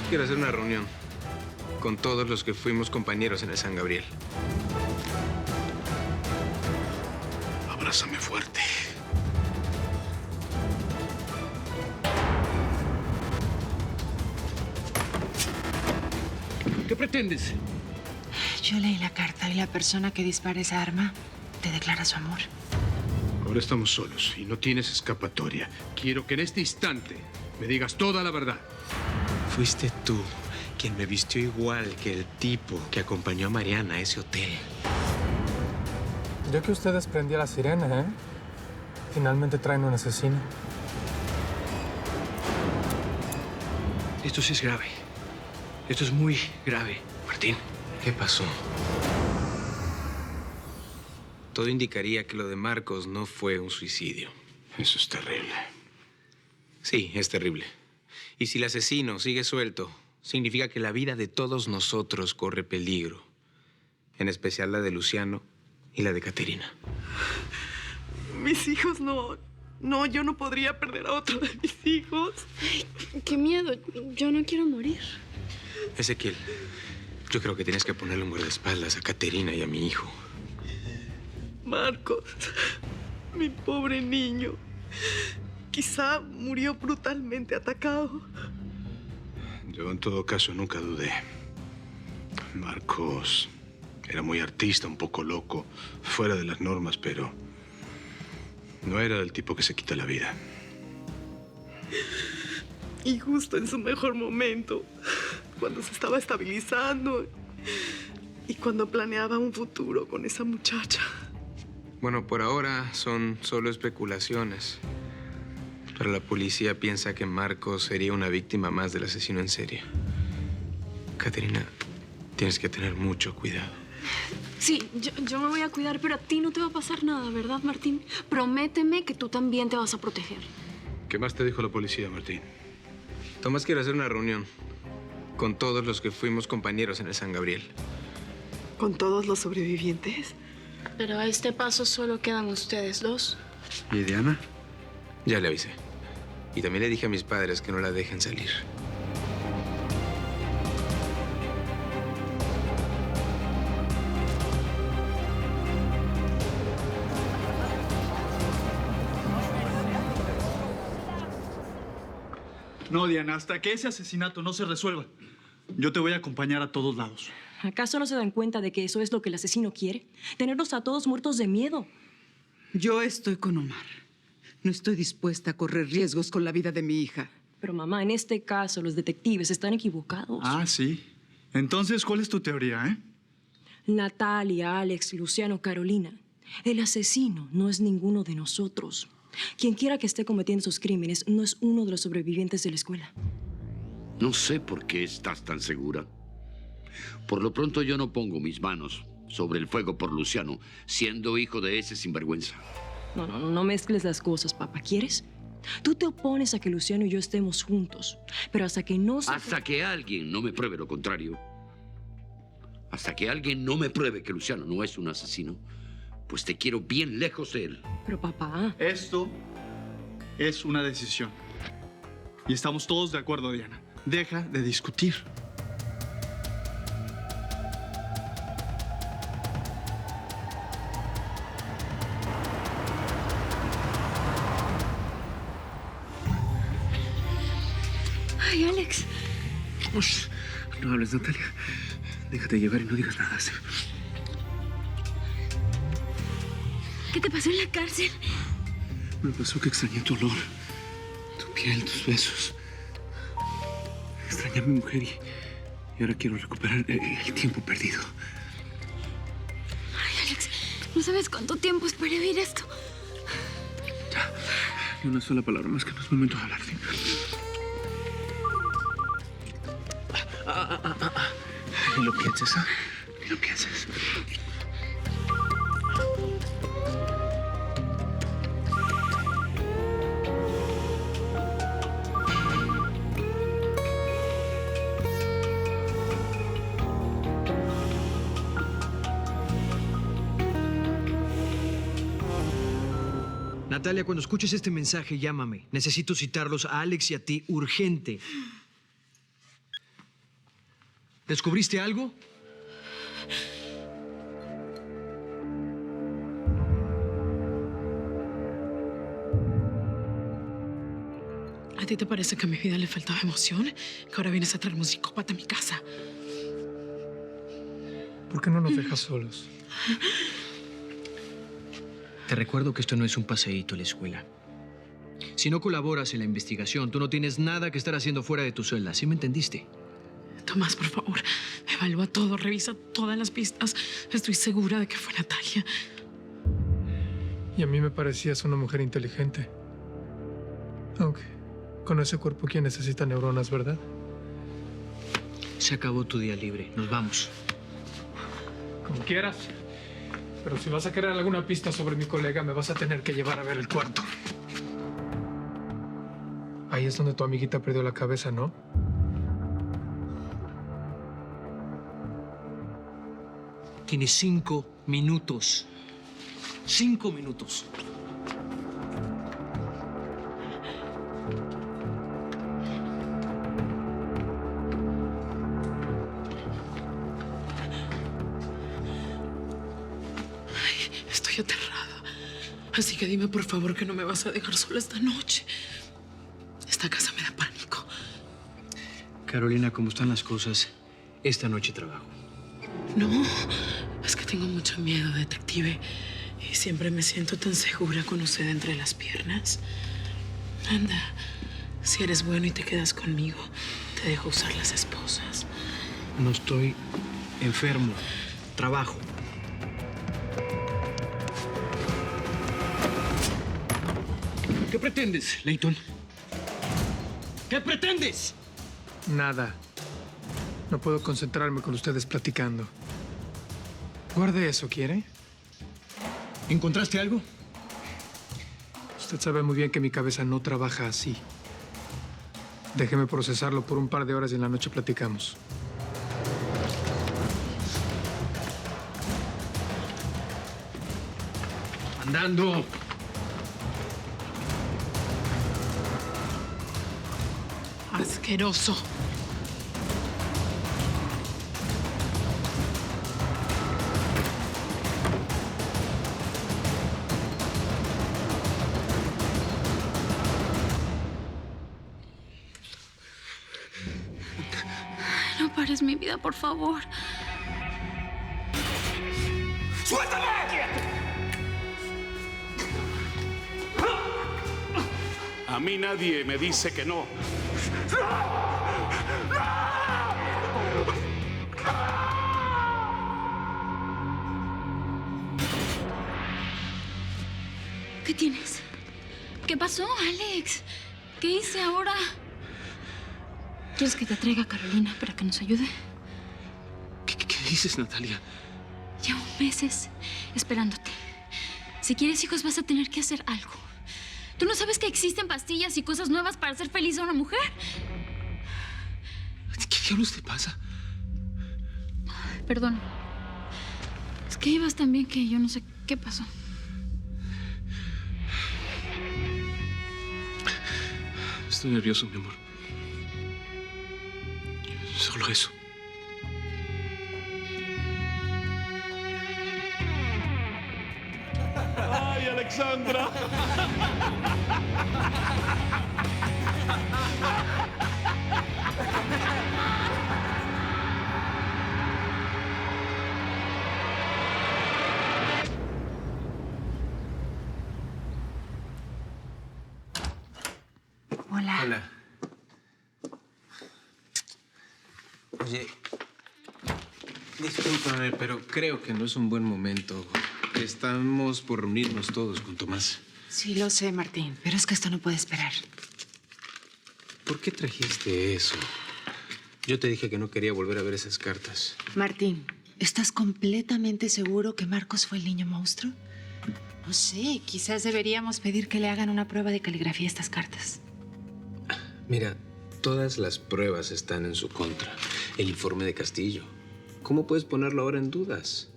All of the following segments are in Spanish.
Quiero hacer una reunión con todos los que fuimos compañeros en el San Gabriel. Abrázame fuerte. ¿Qué pretendes? Yo leí la carta y la persona que dispara esa arma te declara su amor. Ahora estamos solos y no tienes escapatoria. Quiero que en este instante me digas toda la verdad. Fuiste tú quien me vistió igual que el tipo que acompañó a Mariana a ese hotel. Yo que ustedes prendía la sirena, ¿eh? Finalmente traen un asesino. Esto sí es grave. Esto es muy grave. Martín, ¿qué pasó? Todo indicaría que lo de Marcos no fue un suicidio. Eso es terrible. Sí, es terrible. Y si el asesino sigue suelto, significa que la vida de todos nosotros corre peligro. En especial la de Luciano y la de Caterina. Mis hijos no... No, yo no podría perder a otro de mis hijos. Ay, qué miedo. Yo no quiero morir. Ezequiel, yo creo que tienes que ponerle un guardaespaldas a Caterina y a mi hijo. Marcos, mi pobre niño. Quizá murió brutalmente atacado. Yo en todo caso nunca dudé. Marcos era muy artista, un poco loco, fuera de las normas, pero no era del tipo que se quita la vida. Y justo en su mejor momento, cuando se estaba estabilizando y cuando planeaba un futuro con esa muchacha. Bueno, por ahora son solo especulaciones. Pero la policía piensa que Marcos sería una víctima más del asesino en serie. Caterina, tienes que tener mucho cuidado. Sí, yo me voy a cuidar, pero a ti no te va a pasar nada, ¿verdad, Martín? Prométeme que tú también te vas a proteger. ¿Qué más te dijo la policía, Martín? Tomás quiere hacer una reunión con todos los que fuimos compañeros en el San Gabriel. ¿Con todos los sobrevivientes? Pero a este paso solo quedan ustedes dos. ¿Y Diana? Ya le avisé. Y también le dije a mis padres que no la dejen salir. No, Diana, hasta que ese asesinato no se resuelva, yo te voy a acompañar a todos lados. ¿Acaso no se dan cuenta de que eso es lo que el asesino quiere? Tenerlos a todos muertos de miedo. Yo estoy con Omar. No estoy dispuesta a correr riesgos con la vida de mi hija. Pero mamá, en este caso los detectives están equivocados. Ah, sí. Entonces, ¿cuál es tu teoría, eh? Natalia, Alex, Luciano, Carolina. El asesino no es ninguno de nosotros. Quien quiera que esté cometiendo esos crímenes no es uno de los sobrevivientes de la escuela. No sé por qué estás tan segura. Por lo pronto yo no pongo mis manos sobre el fuego por Luciano, siendo hijo de ese sinvergüenza. No mezcles las cosas, papá. ¿Quieres? Tú te opones a que Luciano y yo estemos juntos, pero hasta que no se... Hasta que alguien no me pruebe lo contrario. Hasta que alguien no me pruebe que Luciano no es un asesino, pues te quiero bien lejos de él. Pero papá... Esto es una decisión. Y estamos todos de acuerdo, Diana. Deja de discutir. Ay, Alex. Ush, no hables, Natalia. Déjate llevar y no digas nada. ¿Qué te pasó en la cárcel? Me pasó que extrañé tu olor, tu piel, tus besos. Extrañé a mi mujer y ahora quiero recuperar el tiempo perdido. Ay, Alex, no sabes cuánto tiempo esperé vivir esto. Ya, ni una sola palabra más, que no es momento de hablar. Ni lo pienses, ¿ah? Ni lo pienses. Natalia, cuando escuches este mensaje, llámame. Necesito citarlos a Alex y a ti urgente. ¿Descubriste algo? ¿A ti te parece que a mi vida le faltaba emoción? ¿Que ahora vienes a traerme un psicópata a mi casa? ¿Por qué no nos dejas solos? Te recuerdo que esto no es un paseíto a la escuela. Si no colaboras en la investigación, tú no tienes nada que estar haciendo fuera de tu celda. ¿Sí me entendiste? Tomás, por favor, evalúa todo, revisa todas las pistas. Estoy segura de que fue Natalia. Y a mí me parecías una mujer inteligente. Aunque con ese cuerpo, ¿quién necesita neuronas, verdad? Se acabó tu día libre. Nos vamos. Como quieras. Pero si vas a querer alguna pista sobre mi colega, me vas a tener que llevar a ver el cuarto. Ahí es donde tu amiguita perdió la cabeza, ¿no? Tienes 5 minutos. 5 minutos. Estoy aterrada. Así que dime, por favor, que no me vas a dejar sola esta noche. Esta casa me da pánico. Carolina, como están las cosas, esta noche trabajo. No, es que tengo mucho miedo, detective. Y siempre me siento tan segura con usted entre las piernas. Anda, si eres bueno y te quedas conmigo, te dejo usar las esposas. No estoy enfermo. Trabajo. ¿Qué pretendes, Leighton? ¿Qué pretendes? Nada. No puedo concentrarme con ustedes platicando. Guarde eso, ¿quiere? ¿Encontraste algo? Usted sabe muy bien que mi cabeza no trabaja así. Déjeme procesarlo por un par de horas y en la noche platicamos. Andando. Asqueroso. No pares mi vida, por favor. ¡Suéltame! A mí nadie me dice que no. ¿Qué tienes? ¿Qué pasó, Alex? ¿Qué hice ahora? ¿Quieres que te traiga a Carolina para que nos ayude? ¿Qué dices, Natalia? Llevo meses esperándote. Si quieres hijos, vas a tener que hacer algo. ¿Tú no sabes que existen pastillas y cosas nuevas para hacer feliz a una mujer? ¿Qué diablos te pasa? Perdón. Es que ibas tan bien que yo no sé qué pasó. Estoy nervioso, mi amor. Solo eso. ¡Ay, Alexandra! Hola. Hola. Oye, discúlpame, pero creo que no es un buen momento. Estamos por reunirnos todos con Tomás. Sí, lo sé, Martín, pero es que esto no puede esperar. ¿Por qué trajiste eso? Yo te dije que no quería volver a ver esas cartas. Martín, ¿estás completamente seguro que Marcos fue el niño monstruo? No sé, quizás deberíamos pedir que le hagan una prueba de caligrafía a estas cartas. Mira, todas las pruebas están en su contra. El informe de Castillo. ¿Cómo puedes ponerlo ahora en dudas?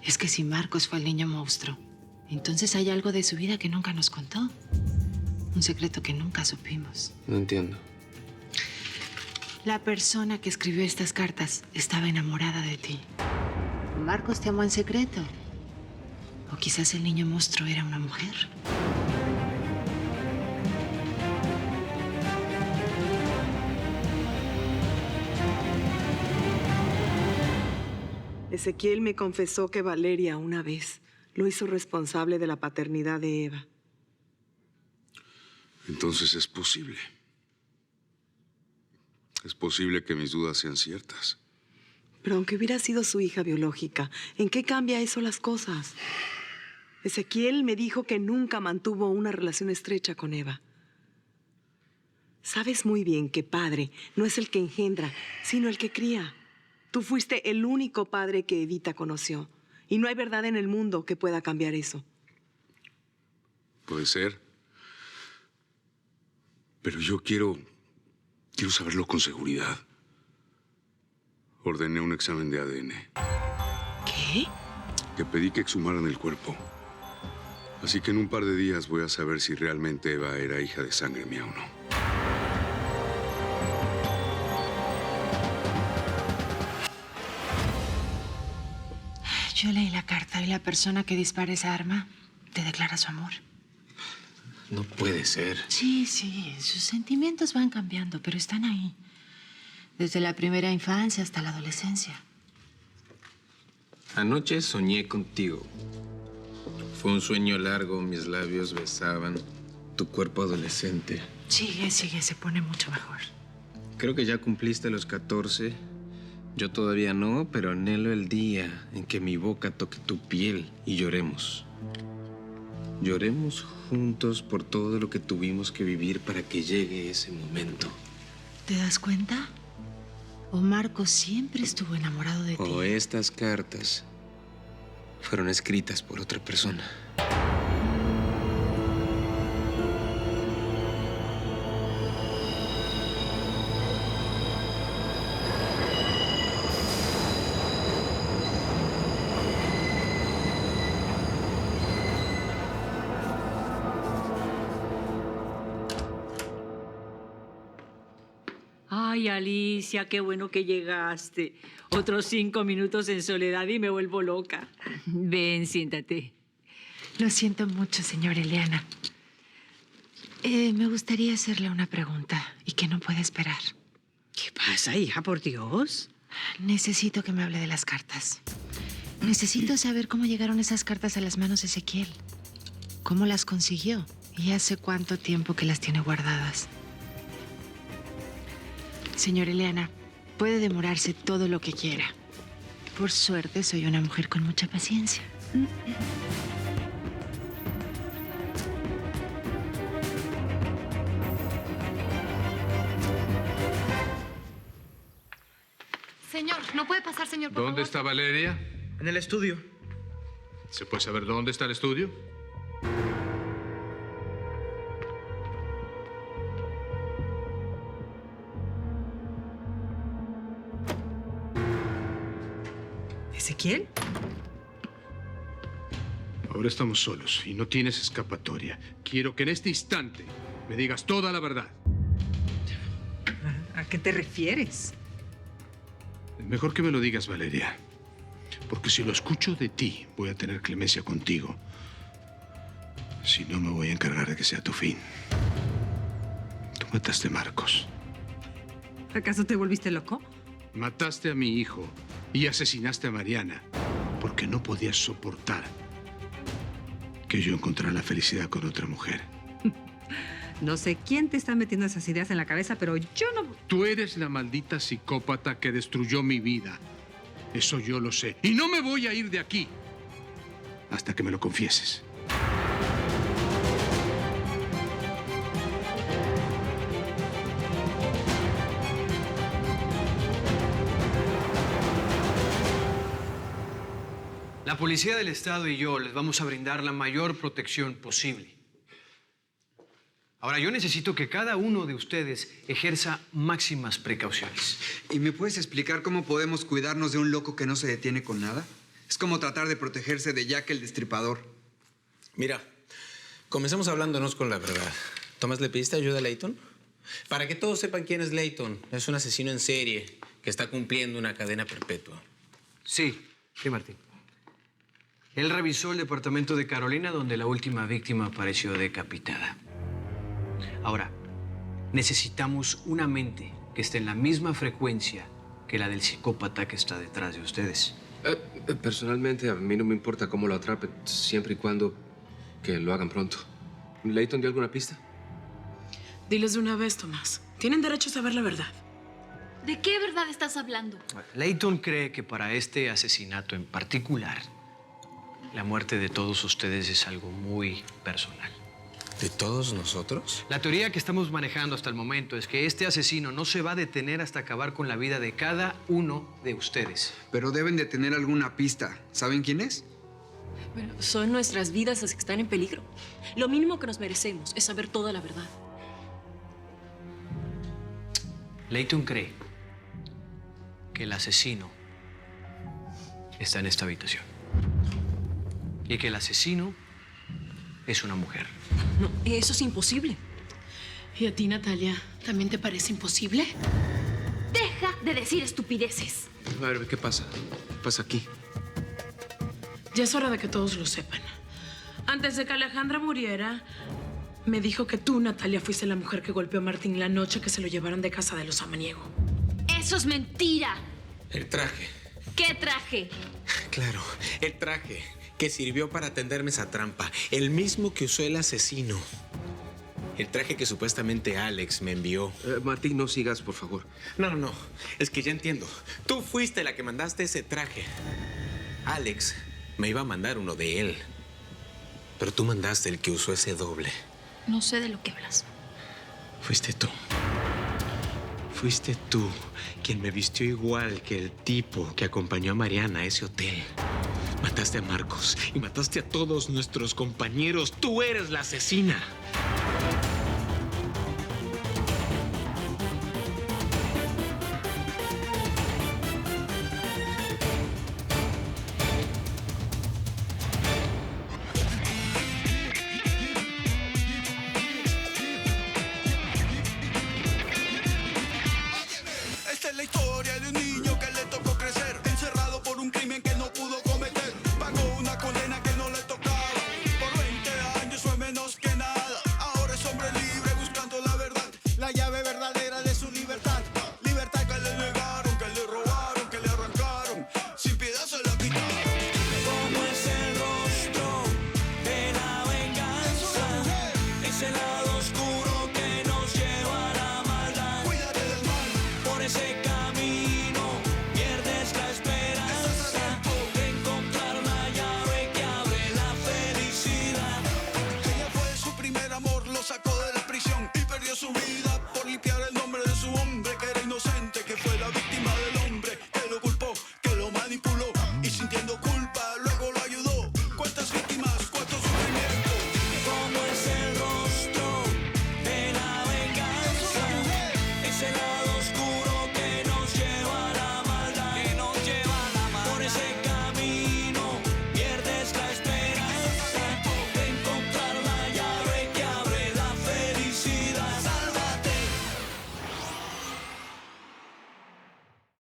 Es que si Marcos fue el niño monstruo, entonces hay algo de su vida que nunca nos contó. Un secreto que nunca supimos. No entiendo. La persona que escribió estas cartas estaba enamorada de ti. Marcos te amó en secreto. O quizás el niño monstruo era una mujer. Ezequiel me confesó que Valeria una vez lo hizo responsable de la paternidad de Eva. Entonces es posible. Es posible que mis dudas sean ciertas. Pero aunque hubiera sido su hija biológica, ¿en qué cambia eso las cosas? Ezequiel me dijo que nunca mantuvo una relación estrecha con Eva. Sabes muy bien que padre no es el que engendra, sino el que cría. Tú fuiste el único padre que Evita conoció. Y no hay verdad en el mundo que pueda cambiar eso. Puede ser. Pero yo quiero saberlo con seguridad. Ordené un examen de ADN. ¿Qué? Que pedí que exhumaran el cuerpo. Así que en un par de días voy a saber si realmente Eva era hija de sangre mía o no. Yo leí la carta y la persona que dispara esa arma te declara su amor. No puede ser. Sí, sus sentimientos van cambiando, pero están ahí. Desde la primera infancia hasta la adolescencia. Anoche soñé contigo. Fue un sueño largo, mis labios besaban tu cuerpo adolescente. Sigue, se pone mucho mejor. Creo que ya cumpliste los 14. Yo todavía no, pero anhelo el día en que mi boca toque tu piel y lloremos. Lloremos juntos por todo lo que tuvimos que vivir para que llegue ese momento. ¿Te das cuenta? O Marcos siempre estuvo enamorado de ti. O estas cartas fueron escritas por otra persona. Ay, Alicia, qué bueno que llegaste. Otros 5 minutos en soledad y me vuelvo loca. Ven, siéntate. Lo siento mucho, señora Eliana. Me gustaría hacerle una pregunta y que no puede esperar. ¿Qué pasa, hija, por Dios? Necesito que me hable de las cartas. Necesito saber cómo llegaron esas cartas a las manos de Ezequiel. ¿Cómo las consiguió? ¿Y hace cuánto tiempo que las tiene guardadas? Señora Eliana, puede demorarse todo lo que quiera. Por suerte, soy una mujer con mucha paciencia. Señor, no puede pasar, señor, por ¿Dónde favor. está Valeria? En el estudio. ¿Se puede saber dónde está el estudio? ¿Ezequiel? Ahora estamos solos y no tienes escapatoria. Quiero que en este instante me digas toda la verdad. ¿A qué te refieres? Mejor que me lo digas, Valeria. Porque si lo escucho de ti, voy a tener clemencia contigo. Si no, me voy a encargar de que sea tu fin. Tú mataste a Marcos. ¿Acaso te volviste loco? Mataste a mi hijo y asesinaste a Mariana porque no podías soportar que yo encontrara la felicidad con otra mujer. No sé quién te está metiendo esas ideas en la cabeza, pero yo no... Tú eres la maldita psicópata que destruyó mi vida. Eso yo lo sé. Y no me voy a ir de aquí hasta que me lo confieses. La Policía del Estado y yo les vamos a brindar la mayor protección posible. Ahora, yo necesito que cada uno de ustedes ejerza máximas precauciones. ¿Y me puedes explicar cómo podemos cuidarnos de un loco que no se detiene con nada? Es como tratar de protegerse de Jack el Destripador. Mira, comencemos hablándonos con la verdad. ¿Tomás le pediste ayuda a Layton? Para que todos sepan quién es Layton. Es un asesino en serie que está cumpliendo una cadena perpetua. Sí, Martín. Él revisó el departamento de Carolina donde la última víctima apareció decapitada. Ahora, necesitamos una mente que esté en la misma frecuencia que la del psicópata que está detrás de ustedes. Personalmente, a mí no me importa cómo lo atrapen, siempre y cuando que lo hagan pronto. ¿Layton dio alguna pista? Diles de una vez, Tomás. Tienen derecho a saber la verdad. ¿De qué verdad estás hablando? Layton cree que para este asesinato en particular, la muerte de todos ustedes es algo muy personal. ¿De todos nosotros? La teoría que estamos manejando hasta el momento es que este asesino no se va a detener hasta acabar con la vida de cada uno de ustedes. Pero deben de tener alguna pista. ¿Saben quién es? Bueno, son nuestras vidas las que están en peligro. Lo mínimo que nos merecemos es saber toda la verdad. Layton cree que el asesino está en esta habitación. Y que el asesino es una mujer. No, eso es imposible. ¿Y a ti, Natalia, también te parece imposible? Deja de decir estupideces. A ver, ¿qué pasa? ¿Qué pasa aquí? Ya es hora de que todos lo sepan. Antes de que Alejandra muriera, me dijo que tú, Natalia, fuiste la mujer que golpeó a Martín la noche que se lo llevaron de casa de los Samaniego. Eso es mentira. El traje. ¿Qué traje? Claro, el traje que sirvió para tenderme esa trampa. El mismo que usó el asesino. El traje que supuestamente Alex me envió. Martín, no sigas, por favor. No. Es que ya entiendo. Tú fuiste la que mandaste ese traje. Alex me iba a mandar uno de él. Pero tú mandaste el que usó ese doble. No sé de lo que hablas. Fuiste tú. Fuiste tú quien me vistió igual que el tipo que acompañó a Mariana a ese hotel. Mataste a Marcos y mataste a todos nuestros compañeros. Tú eres la asesina.